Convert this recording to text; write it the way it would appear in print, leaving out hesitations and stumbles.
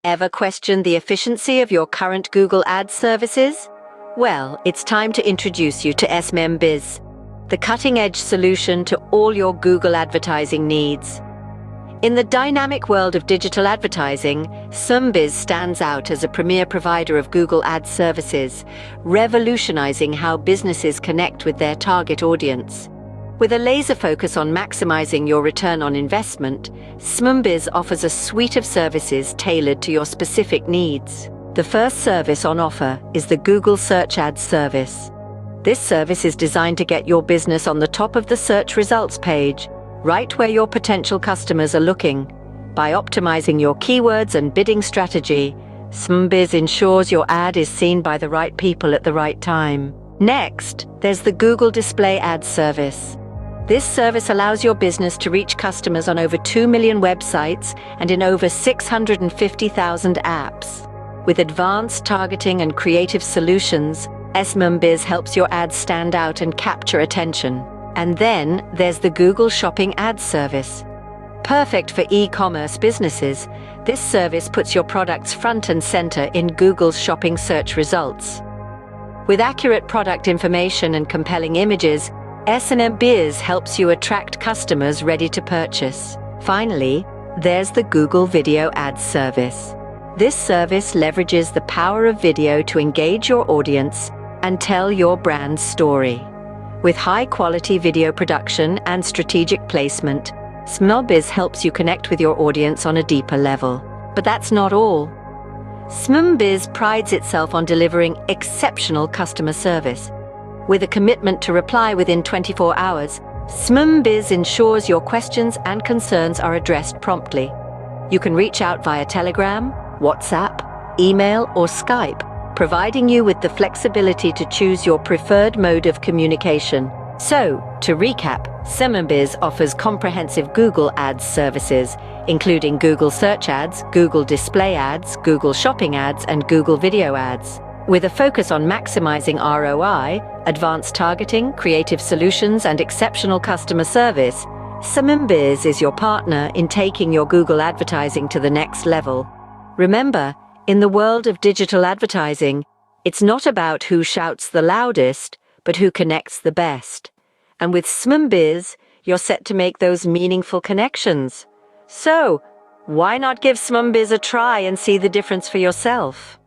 Ever questioned the efficiency of your current Google Ads services? Well, it's time to introduce you to SMBiz, the cutting-edge solution to all your Google advertising needs. In the dynamic world of digital advertising, SMBiz stands out as a premier provider of Google Ads services, revolutionizing how businesses connect with their target audience. With a laser focus on maximizing your return on investment, SMBiz offers a suite of services tailored to your specific needs. The first service on offer is the Google Search Ads service. This service is designed to get your business on the top of the search results page, right where your potential customers are looking. By optimizing your keywords and bidding strategy, SMBiz ensures your ad is seen by the right people at the right time. Next, there's the Google Display Ads service. This service allows your business to reach customers on over 2 million websites and in over 650,000 apps. With advanced targeting and creative solutions, SMBiz helps your ads stand out and capture attention. And then there's the Google Shopping Ads service. Perfect for e-commerce businesses, this service puts your products front and center in Google's shopping search results. With accurate product information and compelling images, SMBiz helps you attract customers ready to purchase. Finally, there's the Google Video Ads service. This service leverages the power of video to engage your audience and tell your brand's story. With high-quality video production and strategic placement, SMBiz helps you connect with your audience on a deeper level. But that's not all. SMBiz prides itself on delivering exceptional customer service. With a commitment to reply within 24 hours, SMBiz ensures your questions and concerns are addressed promptly. You can reach out via Telegram, WhatsApp, email, or Skype, providing you with the flexibility to choose your preferred mode of communication. So, to recap, SMBiz offers comprehensive Google Ads services, including Google Search Ads, Google Display Ads, Google Shopping Ads, and Google Video Ads. With a focus on maximizing ROI, advanced targeting, creative solutions, and exceptional customer service, SMBiz is your partner in taking your Google advertising to the next level. Remember, in the world of digital advertising, it's not about who shouts the loudest, but who connects the best. And with SMBiz, you're set to make those meaningful connections. So, why not give SMBiz a try and see the difference for yourself?